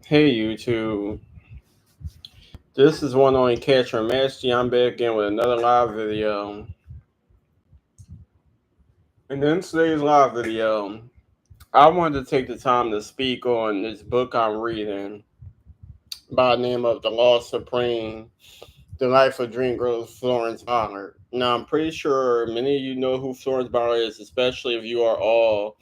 Hey YouTube, this is one on Catcher Mastery. I'm back again with another live video. And in today's live video, I wanted to take the time to speak on this book I'm reading by the name of The Lost Supreme, The Life of Dreamgirl Florence Ballard. Now, I'm pretty sure many of you know who Florence Ballard is, especially if you are all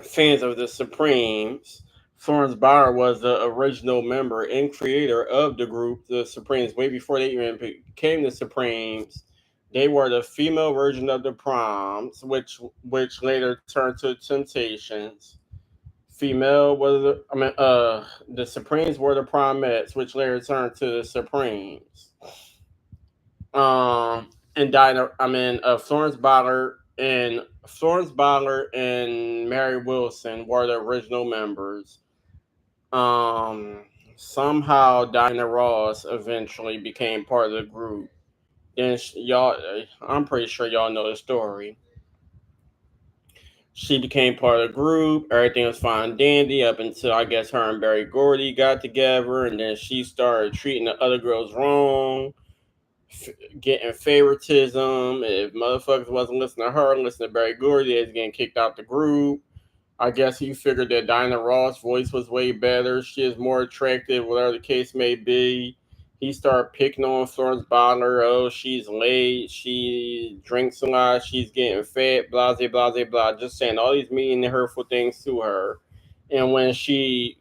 fans of the Supremes. Florence Ballard was the original member and creator of the group, the Supremes, way before they even became the Supremes. They were the female version of the Proms, which later turned to Temptations. Female was the Supremes were the Promettes, which later turned to the Supremes. And Dinah, Florence Ballard and Mary Wilson were the original members. Um, Somehow Dinah Ross eventually became part of the group. Then I'm pretty sure y'all know the story. She became part of the group. Everything was fine and dandy up until I guess her and Berry Gordy got together, and then she started treating the other girls wrong, getting favoritism. If motherfuckers wasn't listening to her, listening to Berry Gordy, they was getting kicked out the group. I guess he figured that Dinah Ross' voice was way better. She is more attractive, whatever the case may be. He started picking on Florence Ballard. Oh, she's late. She drinks a lot. She's getting fat. Blah, blah, blah, blah. Just saying all these mean and hurtful things to her. And when she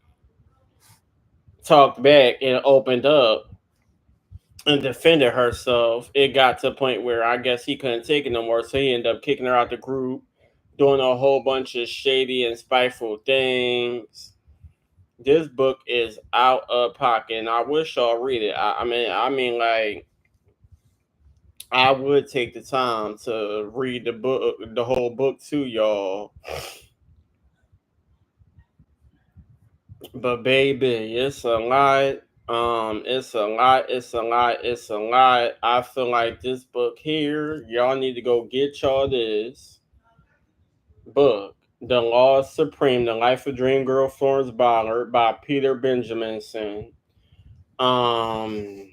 talked back and opened up and defended herself, it got to a point where I guess he couldn't take it no more. So he ended up kicking her out the group, doing a whole bunch of shady and spiteful things. This book is out of pocket, and I wish y'all read it. Like I would take the time to read the book, the whole book to y'all. But baby, it's a lot. It's a lot. It's a lot. It's a lot. I feel like this book here, y'all need to go get y'all this book, The Lost Supreme: The Life of Dream Girl Florence Ballard by Peter Benjaminson. Um,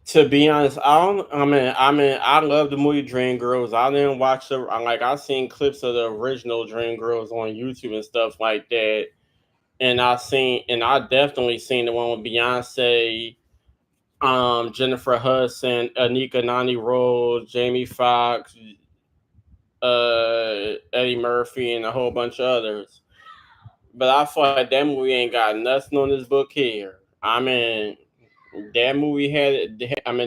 to be honest, I don't. I love the movie Dreamgirls. I didn't watch the. I seen clips of the original Dreamgirls on YouTube and stuff like that, and I definitely seen the one with Beyonce, Jennifer Hudson, Anika Nani Rose, Jamie Foxx, Eddie Murphy, and a whole bunch of others. But I feel like that movie ain't got nothing on this book here. That movie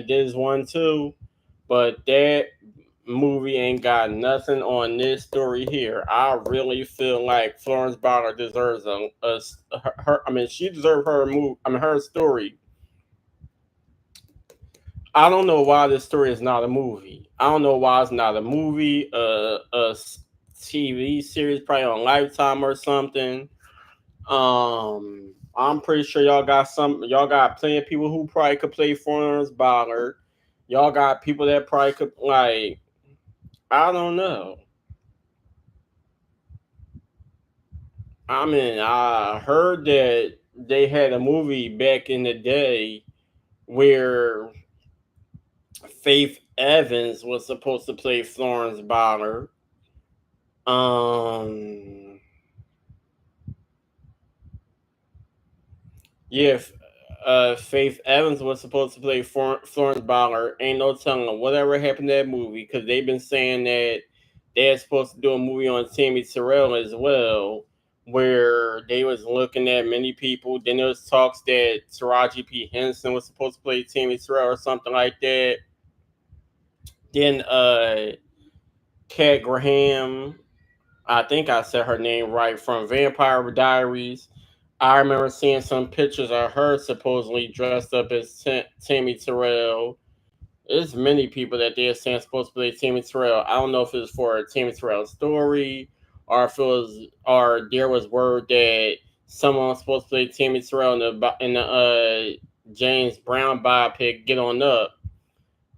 this one too, but that movie ain't got nothing on this story here. I really feel like Florence Ballard deserves she deserves her move. Her story. I don't know why this story is not a movie. I don't know why it's not a movie, TV series, probably on Lifetime or something. I'm pretty sure y'all got plenty of people who probably could play Florence Ballard. Y'all got people that probably could I don't know. I heard that they had a movie back in the day where Faith Evans was supposed to play Florence Ballard. Um yeah, Faith Evans was supposed to play Florence Ballard. Ain't no telling whatever happened to that movie because they've been saying that they're supposed to do a movie on Tammy Terrell as well, where they was looking at many people. Then there was talks that Taraji P. Henson was supposed to play Tammy Terrell or something like that. Then Kat Graham, I think I said her name right, from Vampire Diaries. I remember seeing some pictures of her supposedly dressed up as Tammy Terrell. There's many people that they're saying supposed to play Tammy Terrell. I don't know if it was for a Tammy Terrell story or if it was, or there was word that someone was supposed to play Tammy Terrell in the James Brown biopic Get On Up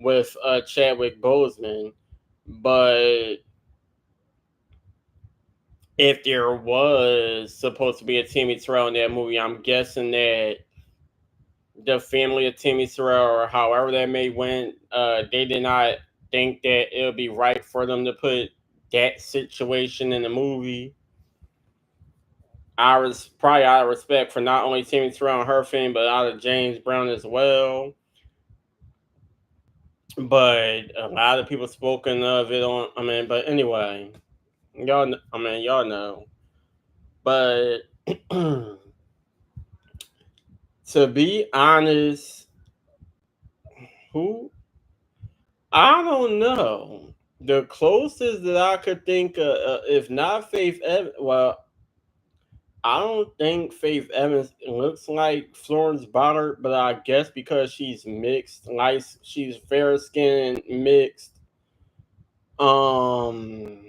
with Chadwick Boseman. But if there was supposed to be a Timmy Terrell in that movie, I'm guessing that the family of Timmy Terrell, or however that may went, they did not think that it would be right for them to put that situation in the movie. I was probably out of respect for not only Timmy Terrell and her family, but out of James Brown as well. But a lot of people spoken of it on. I mean, but anyway, I mean, y'all know. But to be honest, who I don't know. The closest that I could think of, if not Faith Evans, well, I don't think Faith Evans looks like Florence Ballard, but I guess because she's mixed, like she's fair skinned, mixed. Um,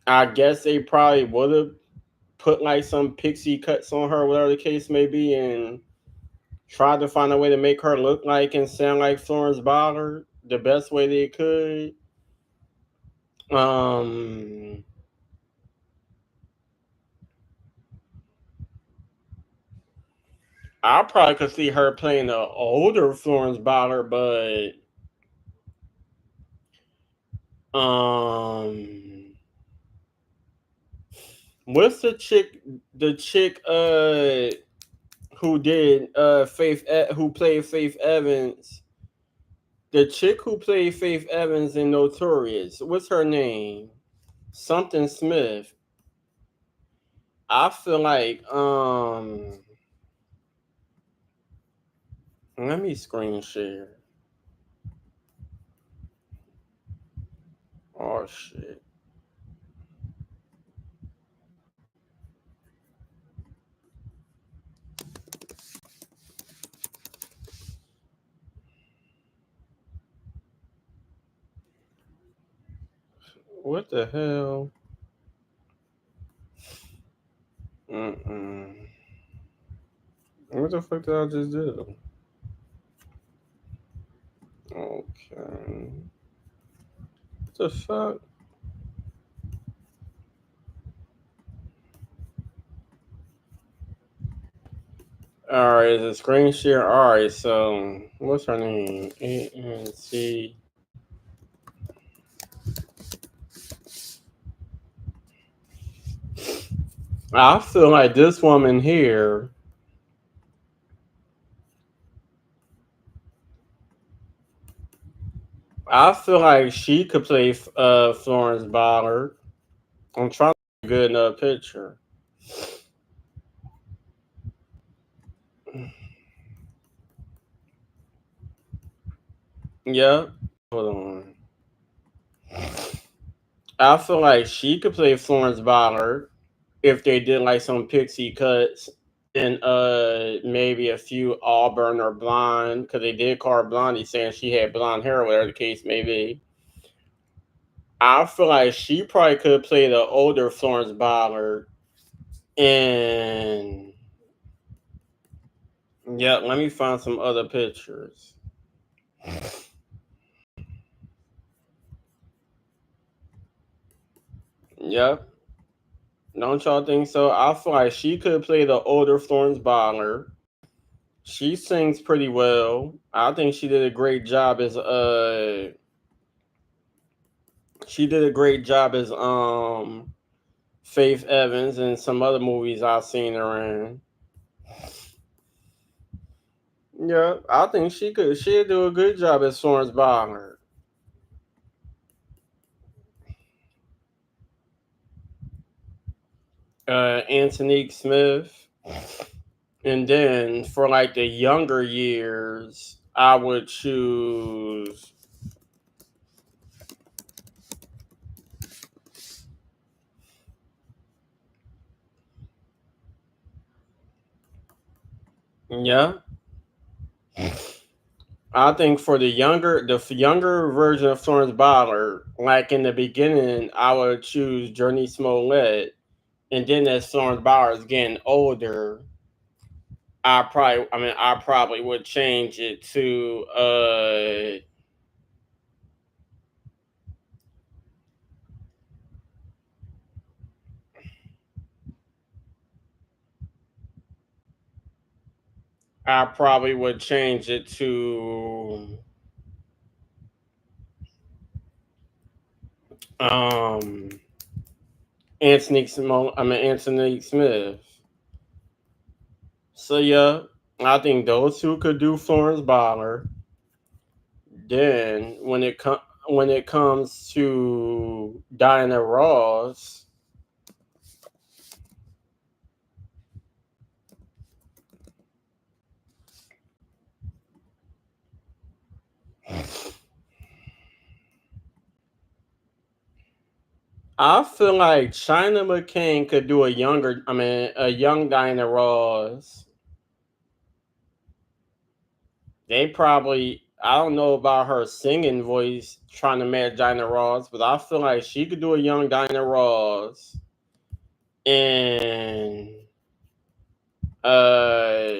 I guess they probably would have put like some pixie cuts on her, whatever the case may be, and tried to find a way to make her look like and sound like Florence Ballard the best way they could. Um, I probably could see her playing the older Florence Ballard, but um, what's the chick who did who played Faith Evans? The chick who played Faith Evans in Notorious. What's her name? Something Smith. I feel like let me screen share. Oh shit. What the hell? Mm-mm. What the fuck did I just do? Okay. What the fuck? Alright, is a screen share? Alright, so what's her name? ANC. I feel like this woman here. I feel like she could play Florence Ballard. I'm trying to get a good enough picture. Yep. Hold on. I feel like she could play Florence Ballard if they did like some pixie cuts and maybe a few auburn or blonde, because they did call her Blondie saying she had blonde hair, whatever the case may be. I feel like she probably could play the older Florence Ballard. And yeah, let me find some other pictures. Yep. Don't y'all think so? I feel like she could play the older Florence Ballard. She sings pretty well. I think she did a great job as she did a great job as Faith Evans and some other movies I've seen her in. Yeah, I think she'd do a good job as Florence Ballard. Antonique Smith. And then for like the younger years, I would choose. Yeah, I think for the younger version of Florence Ballard, like in the beginning, I would choose Journey Smollett, and then as Florence Ballard is getting older, I probably would change it to I probably would change it to um Anthony Smith. So yeah, I think those two could do Florence Ballard. Then when it comes to Diana Ross, I feel like China McCain could do a young Diana Ross. They probably, I don't know about her singing voice trying to match Diana Ross, but I feel like she could do a young Diana Ross. And uh,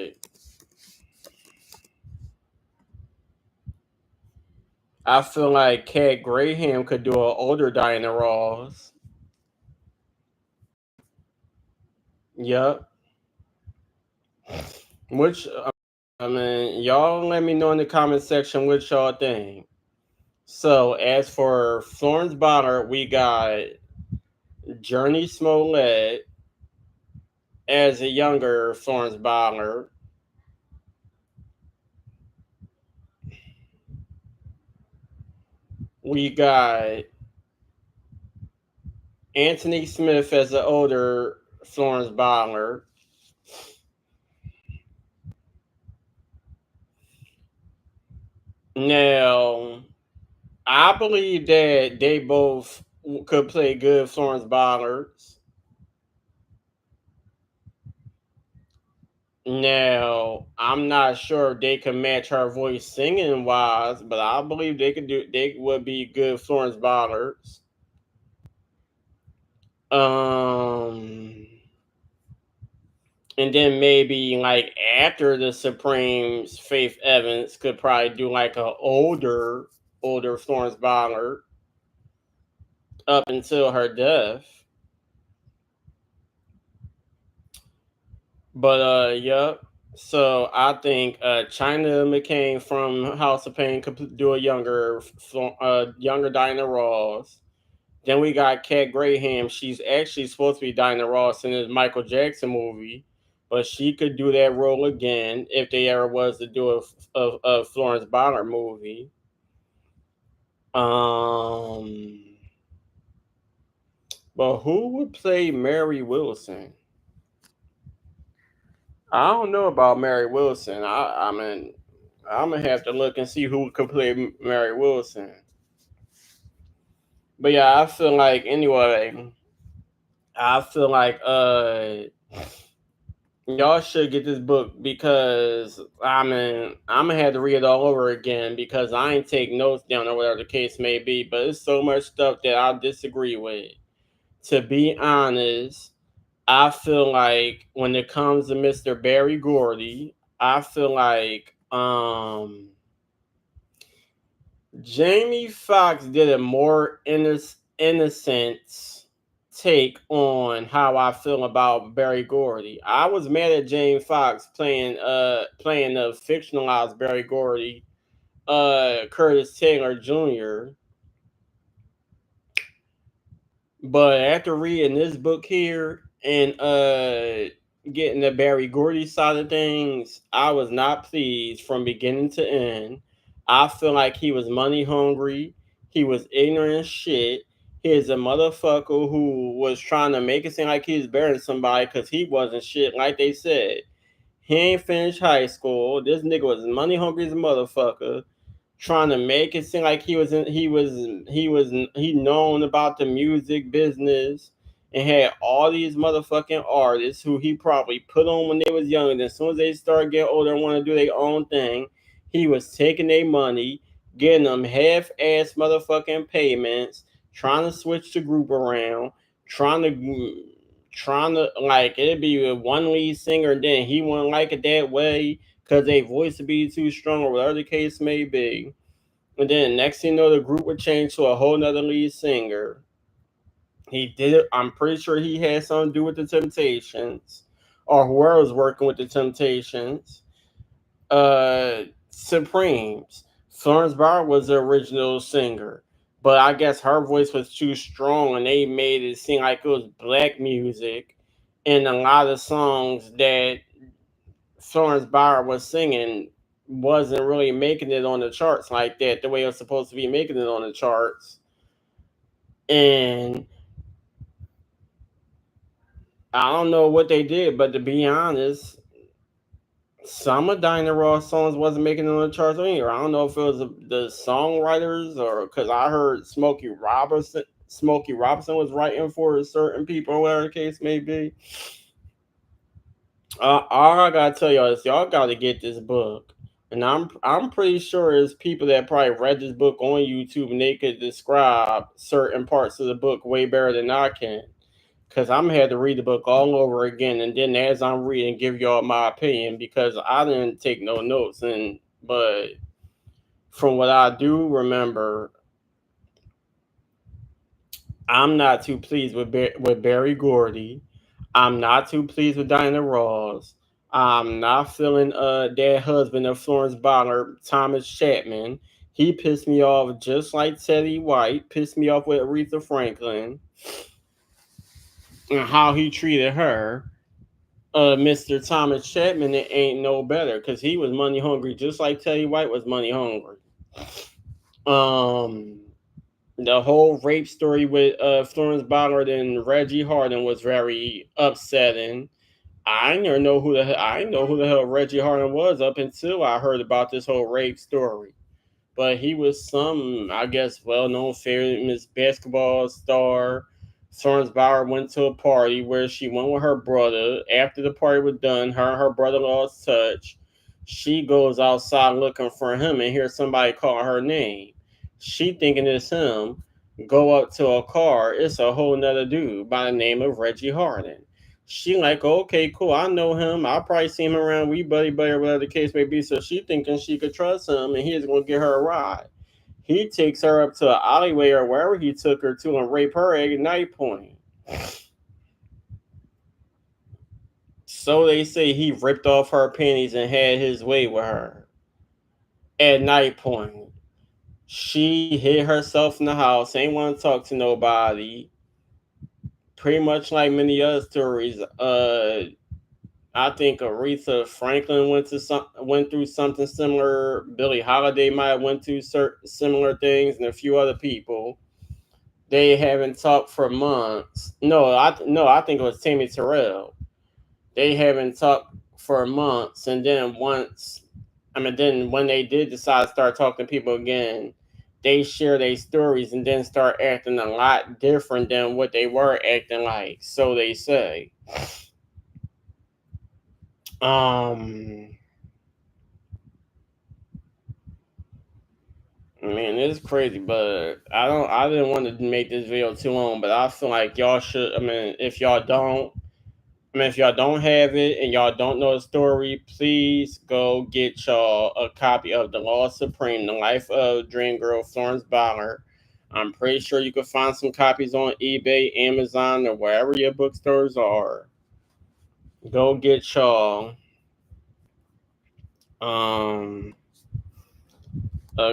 I feel like Kat Graham could do an older Diana Ross. Yep. Which, y'all let me know in the comment section what y'all think. So, as for Florence Ballard, we got Journey Smollett as a younger Florence Ballard. We got Anthony Smith as the older Florence Ballard. Now, I believe that they both could play good Florence Ballards. Now, I'm not sure if they can match her voice singing wise, but I believe they would be good Florence Ballards. Um and then maybe like after the Supremes, Faith Evans could probably do like a older Florence Ballard up until her death. But yep. So I think China McCain from House of Pain could do a younger Diana Ross. Then we got Kat Graham. She's actually supposed to be Diana Ross in this Michael Jackson movie, but she could do that role again if they ever was to do a Florence Ballard movie. Um, but who would play Mary Wilson? I don't know about Mary Wilson. I'm gonna have to look and see who could play Mary Wilson. But yeah, I feel like y'all should get this book because I'm gonna have to read it all over again because I ain't take notes down or whatever the case may be. But it's so much stuff that I disagree with. To be honest, I feel like when it comes to Mr. Berry Gordy, I feel like Jamie Foxx did a more innocent take on how I feel about Berry Gordy. I was mad at Jamie Foxx playing the fictionalized Berry Gordy, Curtis Taylor Jr. But after reading this book here and getting the Berry Gordy side of things, I was not pleased from beginning to end. I feel like he was money hungry. He was ignorant as shit. He is a motherfucker who was trying to make it seem like he was better than somebody because he wasn't shit, like they said. He ain't finished high school. This nigga was money hungry as a motherfucker, trying to make it seem like he known about the music business and had all these motherfucking artists who he probably put on when they was young. And as soon as they start getting older and want to do their own thing, he was taking their money, getting them half-ass motherfucking payments, trying to switch the group around, trying to like it'd be one lead singer, and then he wouldn't like it that way because their voice would be too strong or whatever the case may be. And then next thing you know, the group would change to a whole nother lead singer. He did it. I'm pretty sure he had something to do with the Temptations or whoever was working with the Temptations. Supremes. Florence Ballard was the original singer, but I guess her voice was too strong, and they made it seem like it was black music. And a lot of songs that Florence Ballard was singing wasn't really making it on the charts like that, the way it was supposed to be making it on the charts. And I don't know what they did, but to be honest, some of Diana Ross songs wasn't making it on the charts either. I don't know if it was the songwriters or because I heard Smokey Robinson was writing for certain people, or whatever the case may be. All I gotta tell y'all is y'all gotta get this book, and I'm pretty sure there's people that probably read this book on YouTube and they could describe certain parts of the book way better than I can. Cause I'm had to read the book all over again, and then as I'm reading, give y'all my opinion because I didn't take no notes. And but from what I do remember, I'm not too pleased with Berry Gordy. I'm not too pleased with Diana Ross. I'm not feeling that husband of Florence Ballard, Thomas Chapman. He pissed me off just like Teddy White pissed me off with Aretha Franklin and how he treated her. Mr. Thomas Chapman, it ain't no better because he was money hungry, just like Teddy White was money hungry. Um, the whole rape story with Florence Ballard and Reggie Hardin was very upsetting. I didn't know who the hell Reggie Hardin was up until I heard about this whole rape story. But he was some, I guess, well-known famous basketball star. Florence Ballard went to a party where she went with her brother. After the party was done, her and her brother lost touch. She goes outside looking for him and hears somebody call her name. She thinking it's him. Go up to a car. It's a whole nother dude by the name of Reggie Hardin. She like, okay, cool. I know him. I probably see him around. We buddy buddy or whatever the case may be. So she thinking she could trust him, and he's gonna get her a ride. He takes her up to an alleyway or wherever he took her to and rape her at night point. So they say he ripped off her panties and had his way with her at night point. She hid herself in the house, ain't want to talk to nobody. Pretty much like many other stories. I think Aretha Franklin went through something similar. Billie Holiday might have went through similar things, and a few other people. They haven't talked for months. I think it was Tammy Terrell. They haven't talked for months, and then then when they did decide to start talking to people again, they share their stories and then start acting a lot different than what they were acting like. So they say. Man, it's crazy, but I didn't want to make this video too long, but I feel like y'all should. If y'all don't have it and y'all don't know the story, please go get y'all a copy of The Lost Supreme, The Life of Dreamgirl Florence Ballard. I'm pretty sure you can find some copies on eBay, Amazon, or wherever your bookstores are. Go get y'all a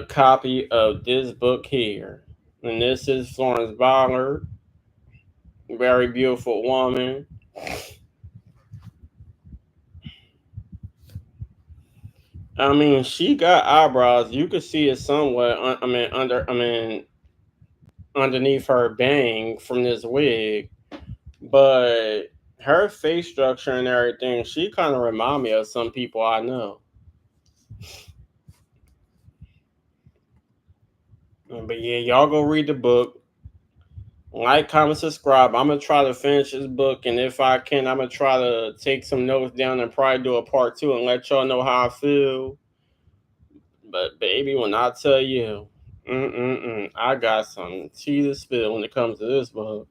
copy of this book here. And this is Florence Ballard, very beautiful woman. I mean, she got eyebrows. You could see it somewhat. Underneath her bang from this wig, but her face structure and everything, she kind of remind me of some people I know. But yeah, y'all go read the book. Like, comment, subscribe. I'm gonna try to finish this book, and if I can, I'm gonna try to take some notes down and probably do a part 2 and let y'all know how I feel. But baby, when I tell you, I got some tea to spill when it comes to this book.